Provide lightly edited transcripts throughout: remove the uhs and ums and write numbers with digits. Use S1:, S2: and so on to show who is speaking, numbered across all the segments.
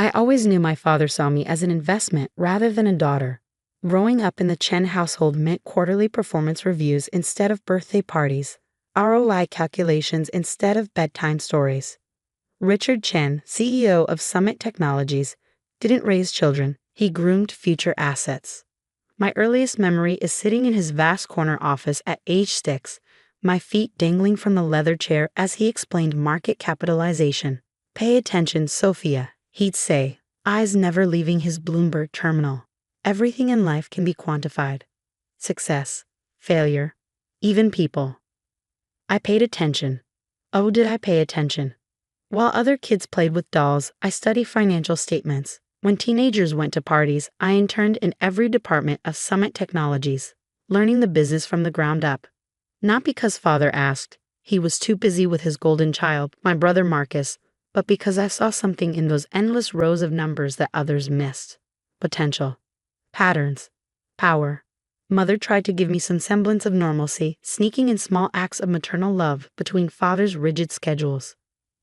S1: I always knew my father saw me as an investment rather than a daughter. Growing up in the Chen household meant quarterly performance reviews instead of birthday parties, ROI calculations instead of bedtime stories. Richard Chen, CEO of Summit Technologies, didn't raise children, he groomed future assets. My earliest memory is sitting in his vast corner office at age 6, my feet dangling from the leather chair as he explained market capitalization. "Pay attention, Sophia," he'd say, eyes never leaving his Bloomberg terminal. "Everything in life can be quantified. Success, failure, even people." I paid attention. Oh, did I pay attention? While other kids played with dolls, I studied financial statements. When teenagers went to parties, I interned in every department of Summit Technologies, learning the business from the ground up. Not because father asked, he was too busy with his golden child, my brother Marcus, but because I saw something in those endless rows of numbers that others missed. Potential. Patterns. Power. Mother tried to give me some semblance of normalcy, sneaking in small acts of maternal love between father's rigid schedules.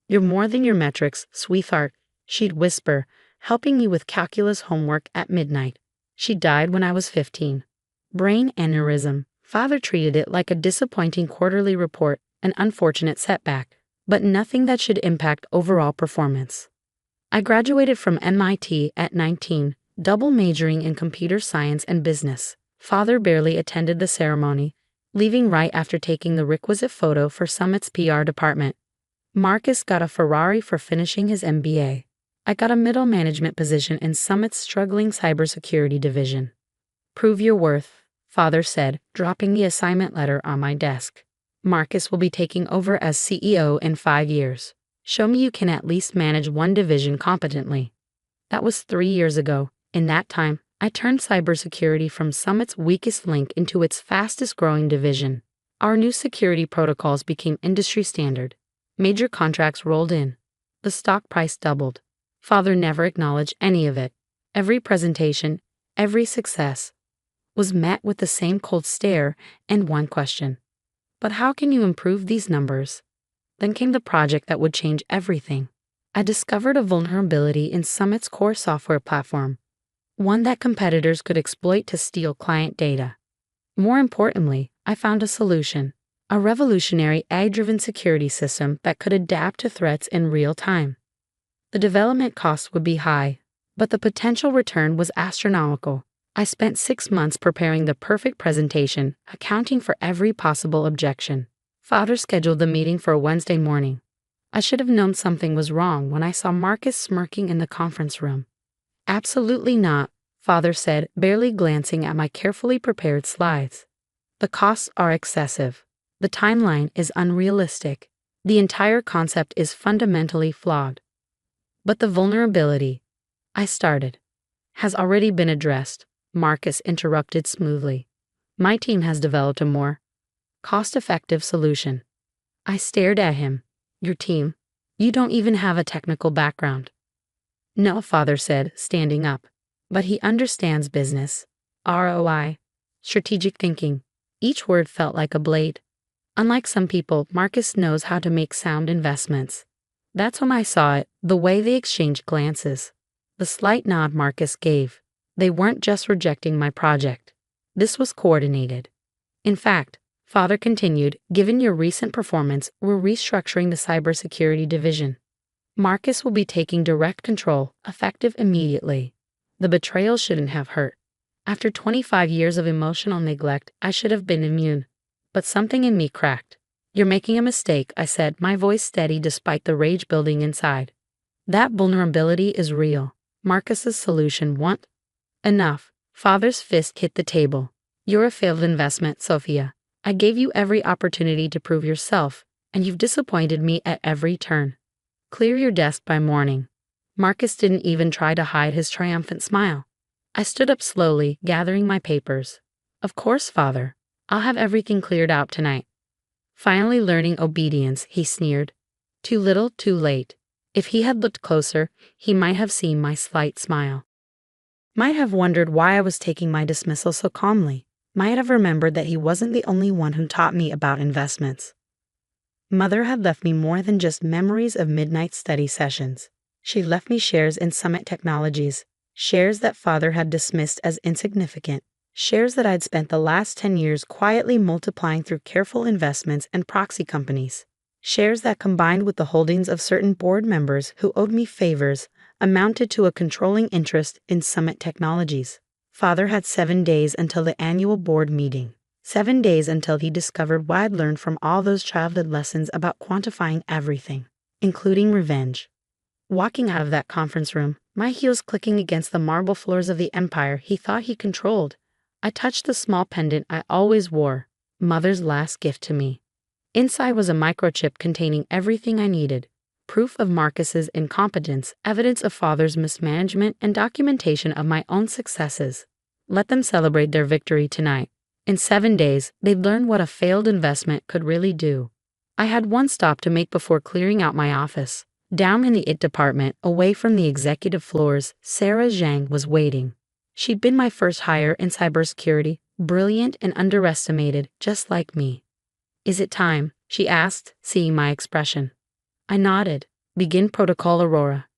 S1: "You're more than your metrics, sweetheart," she'd whisper, helping me with calculus homework at midnight. She died when I was 15. Brain aneurysm. Father treated it like a disappointing quarterly report, an unfortunate setback, but nothing that should impact overall performance. I graduated from MIT at 19, double majoring in computer science and business. Father barely attended the ceremony, leaving right after taking the requisite photo for Summit's PR department. Marcus got a Ferrari for finishing his MBA. I got a middle management position in Summit's struggling cybersecurity division. "Prove your worth," father said, dropping the assignment letter on my desk. "Marcus will be taking over as CEO in 5 years. Show me you can at least manage one division competently." That was 3 years ago. In that time, I turned cybersecurity from Summit's weakest link into its fastest growing division. Our new security protocols became industry standard. Major contracts rolled in. The stock price doubled. Father never acknowledged any of it. Every presentation, every success, was met with the same cold stare and one question. "But how can you improve these numbers?" Then came the project that would change everything. I discovered a vulnerability in Summit's core software platform, one that competitors could exploit to steal client data. More importantly, I found a solution. A revolutionary AI-driven security system that could adapt to threats in real time. The development costs would be high, but the potential return was astronomical. I spent 6 months preparing the perfect presentation, accounting for every possible objection. Father scheduled the meeting for a Wednesday morning. I should have known something was wrong when I saw Marcus smirking in the conference room. "Absolutely not," father said, barely glancing at my carefully prepared slides. "The costs are excessive. The timeline is unrealistic. The entire concept is fundamentally flawed." "But the vulnerability," I started, "has already been addressed," Marcus interrupted smoothly. "My team has developed a more cost-effective solution." I stared at him. "Your team? You don't even have a technical background." "No," father said, standing up. "But he understands business. ROI. Strategic thinking." Each word felt like a blade. "Unlike some people, Marcus knows how to make sound investments." That's when I saw it, the way they exchanged glances. The slight nod Marcus gave. They weren't just rejecting my project. This was coordinated. "In fact," father continued, "given your recent performance, we're restructuring the cybersecurity division. Marcus will be taking direct control, effective immediately." The betrayal shouldn't have hurt. After 25 years of emotional neglect, I should have been immune. But something in me cracked. "You're making a mistake," I said, my voice steady despite the rage building inside. "That vulnerability is real. Marcus's solution won't." "Enough." Father's fist hit the table. "You're a failed investment, Sophia. I gave you every opportunity to prove yourself, and you've disappointed me at every turn. Clear your desk by morning." Marcus didn't even try to hide his triumphant smile. I stood up slowly, gathering my papers. "Of course, father. I'll have everything cleared out tonight." Finally learning obedience, he sneered. Too little, too late. If he had looked closer, he might have seen my slight smile. Might have wondered why I was taking my dismissal so calmly. Might have remembered that he wasn't the only one who taught me about investments. Mother had left me more than just memories of midnight study sessions. She left me shares in Summit Technologies, shares that father had dismissed as insignificant, shares that I'd spent the last 10 years quietly multiplying through careful investments and proxy companies, shares that combined with the holdings of certain board members who owed me favors amounted to a controlling interest in Summit Technologies. Father had 7 days until the annual board meeting. 7 days until he discovered what I'd learned from all those childhood lessons about quantifying everything, including revenge. Walking out of that conference room, my heels clicking against the marble floors of the empire he thought he controlled, I touched the small pendant I always wore, Mother's last gift to me. Inside was a microchip containing everything I needed: proof of Marcus's incompetence, evidence of Father's mismanagement, and documentation of my own successes. Let them celebrate their victory tonight. In 7 days, they'd learn what a failed investment could really do. I had one stop to make before clearing out my office. Down in the IT department, away from the executive floors, Sarah Zhang was waiting. She'd been my first hire in cybersecurity, brilliant and underestimated, just like me. "Is it time?" she asked, seeing my expression. I nodded. "Begin Protocol Aurora."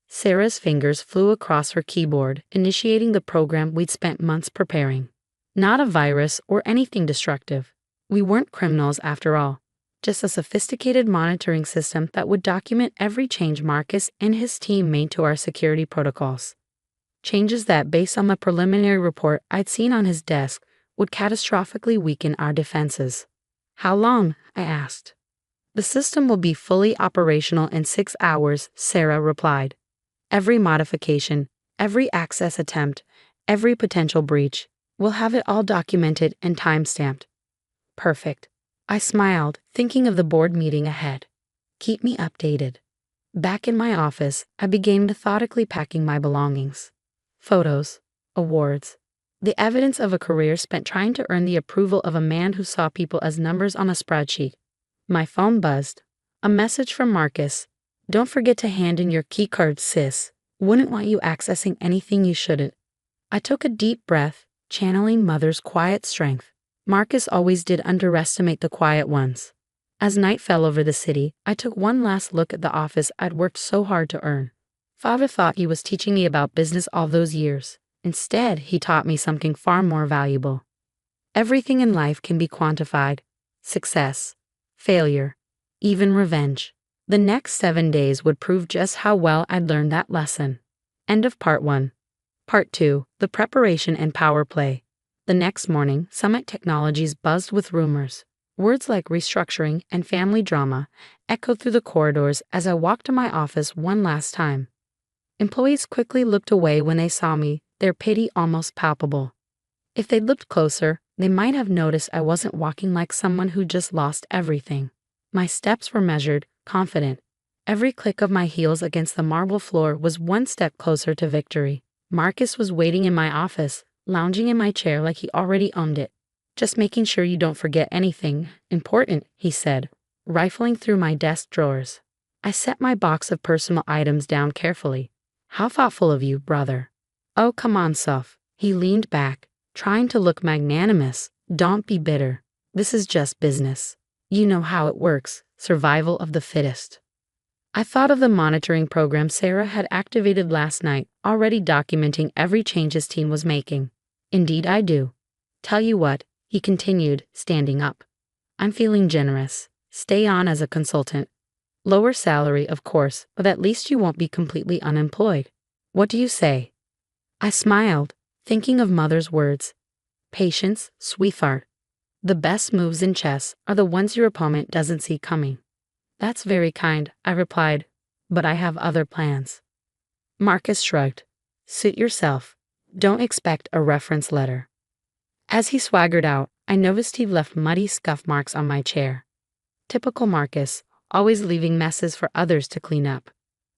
S1: Sarah's fingers flew across her keyboard, initiating the program we'd spent months preparing. Not a virus or anything destructive. We weren't criminals after all. Just a sophisticated monitoring system that would document every change Marcus and his team made to our security protocols. Changes that, based on the preliminary report I'd seen on his desk, would catastrophically weaken our defenses. "How long?" I asked. "The system will be fully operational in 6 hours," Sarah replied. "Every modification, every access attempt, every potential breach, we'll have it all documented and time-stamped." Perfect. I smiled, thinking of the board meeting ahead. Keep me updated. Back in my office, I began methodically packing my belongings. Photos, awards, the evidence of a career spent trying to earn the approval of a man who saw people as numbers on a spreadsheet. My phone buzzed. A message from Marcus. "Don't forget to hand in your keycard, sis. Wouldn't want you accessing anything you shouldn't." I took a deep breath, channeling Mother's quiet strength. Marcus always did underestimate the quiet ones. As night fell over the city, I took one last look at the office I'd worked so hard to earn. Father thought he was teaching me about business all those years. Instead, he taught me something far more valuable. Everything in life can be quantified: success, failure, even revenge. The next 7 days would prove just how well I'd learned that lesson. End of Part 1. Part 2, the preparation and power play. The next morning, Summit Technologies buzzed with rumors. Words like restructuring and family drama echoed through the corridors as I walked to my office one last time. Employees quickly looked away when they saw me, their pity almost palpable. If they'd looked closer, they might have noticed I wasn't walking like someone who just lost everything. My steps were measured, confident. Every click of my heels against the marble floor was one step closer to victory. Marcus was waiting in my office, lounging in my chair like he already owned it. "Just making sure you don't forget anything important," he said, rifling through my desk drawers. I set my box of personal items down carefully. "How thoughtful of you, brother." "Oh, come on, Soph." He leaned back, trying to look magnanimous. "Don't be bitter. This is just business. You know how it works, survival of the fittest." I thought of the monitoring program Sarah had activated last night, already documenting every change his team was making. "Indeed I do. Tell you what," he continued, standing up. "I'm feeling generous. Stay on as a consultant. Lower salary, of course, but at least you won't be completely unemployed. What do you say?" I smiled, thinking of Mother's words. "Patience, sweetheart. The best moves in chess are the ones your opponent doesn't see coming." "That's very kind," I replied, "but I have other plans." Marcus shrugged. "Suit yourself. Don't expect a reference letter." As he swaggered out, I noticed he'd left muddy scuff marks on my chair. Typical Marcus, always leaving messes for others to clean up.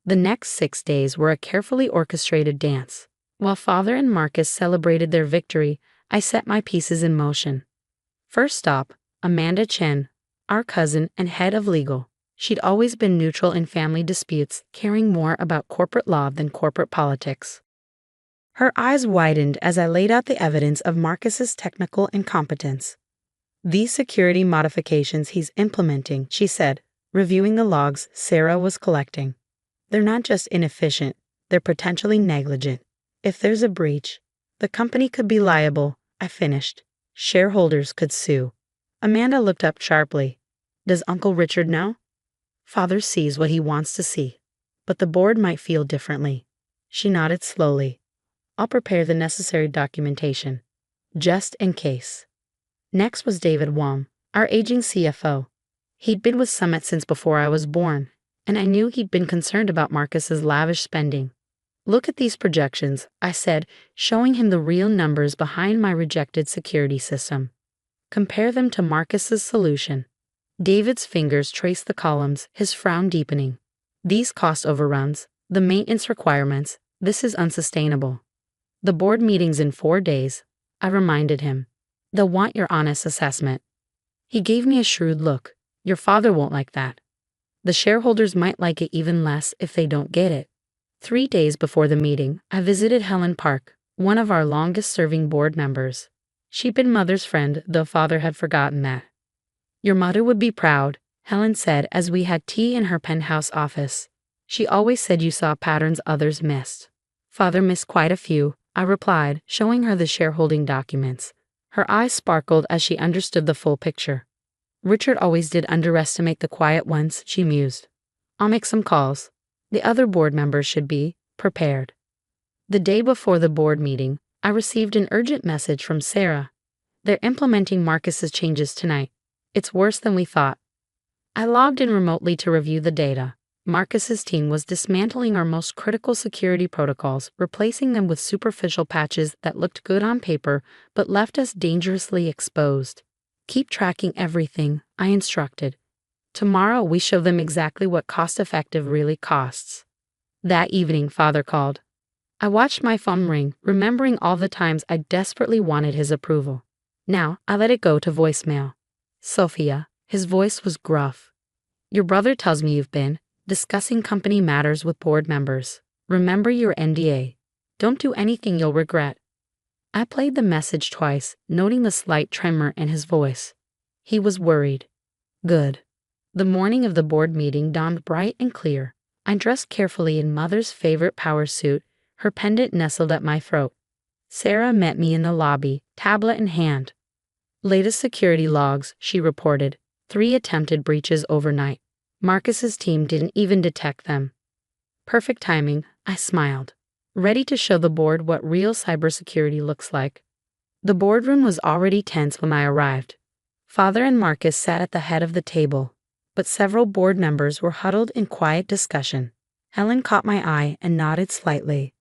S1: The next 6 days were a carefully orchestrated dance. While Father and Marcus celebrated their victory, I set my pieces in motion. First stop, Amanda Chen, our cousin and head of legal. She'd always been neutral in family disputes, caring more about corporate law than corporate politics. Her eyes widened as I laid out the evidence of Marcus's technical incompetence. "These security modifications he's implementing," she said, reviewing the logs Sarah was collecting. They're not just inefficient, they're potentially negligent. If there's a breach, the company could be liable, I finished. Shareholders could sue. Amanda looked up sharply. Does Uncle Richard know? Father sees what he wants to see, but the board might feel differently. She nodded slowly. I'll prepare the necessary documentation, just in case. Next was David Wong, our aging CFO. He'd been with Summit since before I was born, and I knew he'd been concerned about Marcus's lavish spending. Look at these projections, I said, showing him the real numbers behind my rejected security system. Compare them to Marcus's solution. David's fingers traced the columns, his frown deepening. These cost overruns, the maintenance requirements, this is unsustainable. The board meeting's in 4 days, I reminded him. They'll want your honest assessment. He gave me a shrewd look. Your father won't like that. The shareholders might like it even less if they don't get it. 3 days before the meeting, I visited Helen Park, one of our longest-serving board members. She'd been Mother's friend, though Father had forgotten that. Your mother would be proud, Helen said as we had tea in her penthouse office. She always said you saw patterns others missed. Father missed quite a few, I replied, showing her the shareholding documents. Her eyes sparkled as she understood the full picture. Richard always did underestimate the quiet ones, she mused. I'll make some calls. The other board members should be prepared. The day before the board meeting, I received an urgent message from Sarah. They're implementing Marcus's changes tonight. It's worse than we thought. I logged in remotely to review the data. Marcus's team was dismantling our most critical security protocols, replacing them with superficial patches that looked good on paper but left us dangerously exposed. Keep tracking everything, I instructed. Tomorrow we show them exactly what cost-effective really costs. That evening, Father called. I watched my phone ring, remembering all the times I desperately wanted his approval. Now, I let it go to voicemail. Sophia, his voice was gruff. Your brother tells me you've been discussing company matters with board members. Remember your NDA. Don't do anything you'll regret. I played the message twice, noting the slight tremor in his voice. He was worried. Good. The morning of the board meeting dawned bright and clear. I dressed carefully in Mother's favorite power suit, her pendant nestled at my throat. Sarah met me in the lobby, tablet in hand. Latest security logs, she reported. 3 attempted breaches overnight. Marcus's team didn't even detect them. Perfect timing, I smiled, ready to show the board what real cybersecurity looks like. The boardroom was already tense when I arrived. Father and Marcus sat at the head of the table, but several board members were huddled in quiet discussion. Helen caught my eye and nodded slightly.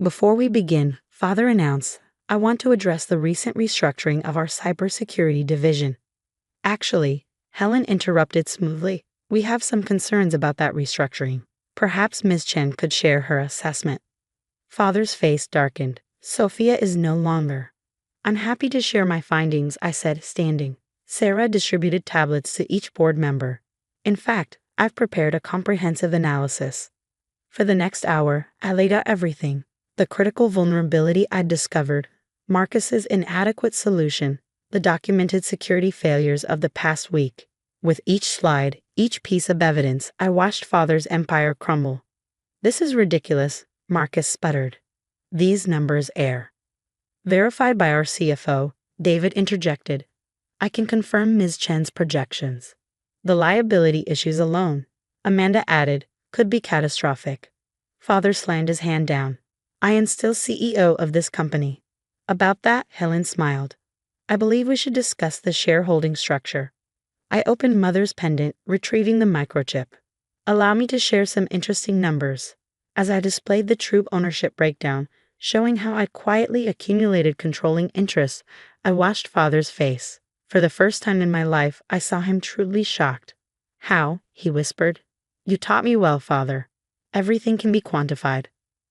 S1: Before we begin, Father announced, I want to address the recent restructuring of our cybersecurity division. Actually, Helen interrupted smoothly. We have some concerns about that restructuring. Perhaps Ms. Chen could share her assessment. Father's face darkened. Sophia is no longer. I'm happy to share my findings, I said, standing. Sarah distributed tablets to each board member. In fact, I've prepared a comprehensive analysis. For the next hour, I laid out everything. The critical vulnerability I'd discovered, Marcus's inadequate solution, the documented security failures of the past week. With each slide, each piece of evidence, I watched Father's empire crumble. This is ridiculous, Marcus sputtered. These numbers err. Verified by our CFO, David interjected. I can confirm Ms. Chen's projections. The liability issues alone, Amanda added, could be catastrophic. Father slammed his hand down. I am still CEO of this company. About that, Helen smiled. I believe we should discuss the shareholding structure. I opened Mother's pendant, retrieving the microchip. Allow me to share some interesting numbers. As I displayed the true ownership breakdown, showing how I'd quietly accumulated controlling interests, I watched Father's face. For the first time in my life, I saw him truly shocked. How? He whispered. You taught me well, Father. Everything can be quantified.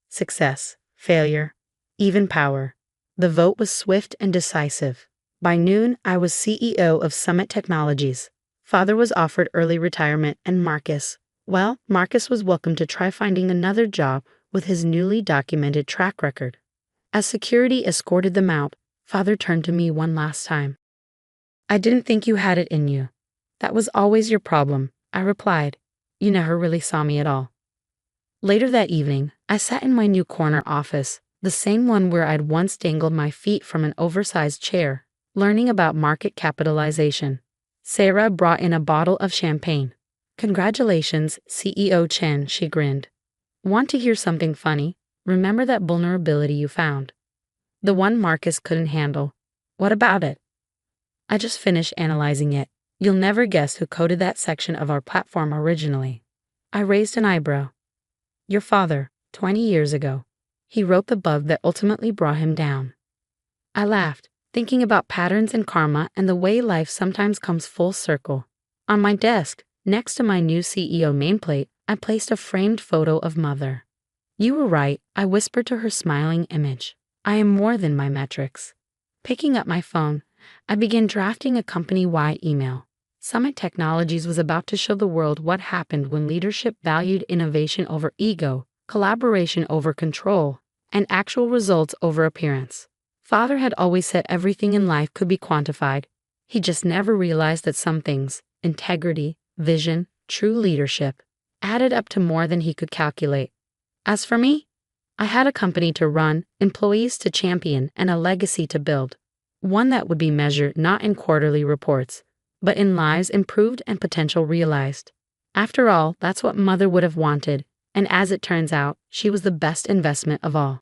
S1: Success, failure, even power. The vote was swift and decisive. By noon, I was CEO of Summit Technologies. Father was offered early retirement, and Marcus was welcome to try finding another job with his newly documented track record. As security escorted them out, Father turned to me one last time. I didn't think you had it in you. That was always your problem, I replied. You never really saw me at all. Later that evening, I sat in my new corner office, the same one where I'd once dangled my feet from an oversized chair, learning about market capitalization. Sarah brought in a bottle of champagne. "Congratulations, CEO Chen," she grinned. "Want to hear something funny? Remember that vulnerability you found? The one Marcus couldn't handle. What about it?" "I just finished analyzing it. You'll never guess who coded that section of our platform originally." I raised an eyebrow. "Your father, 20 years ago. He wrote the bug that ultimately brought him down." I laughed, thinking about patterns and karma and the way life sometimes comes full circle. On my desk, next to my new CEO nameplate, I placed a framed photo of Mother. "You were right," I whispered to her smiling image. "I am more than my metrics." Picking up my phone, I began drafting a company-wide email. Summit Technologies was about to show the world what happened when leadership valued innovation over ego, collaboration over control, and actual results over appearance. Father had always said everything in life could be quantified. He just never realized that some things, integrity, vision, true leadership, added up to more than he could calculate. As for me, I had a company to run, employees to champion, and a legacy to build. One that would be measured not in quarterly reports, but in lives improved and potential realized. After all, that's what Mother would have wanted, and as it turns out, she was the best investment of all.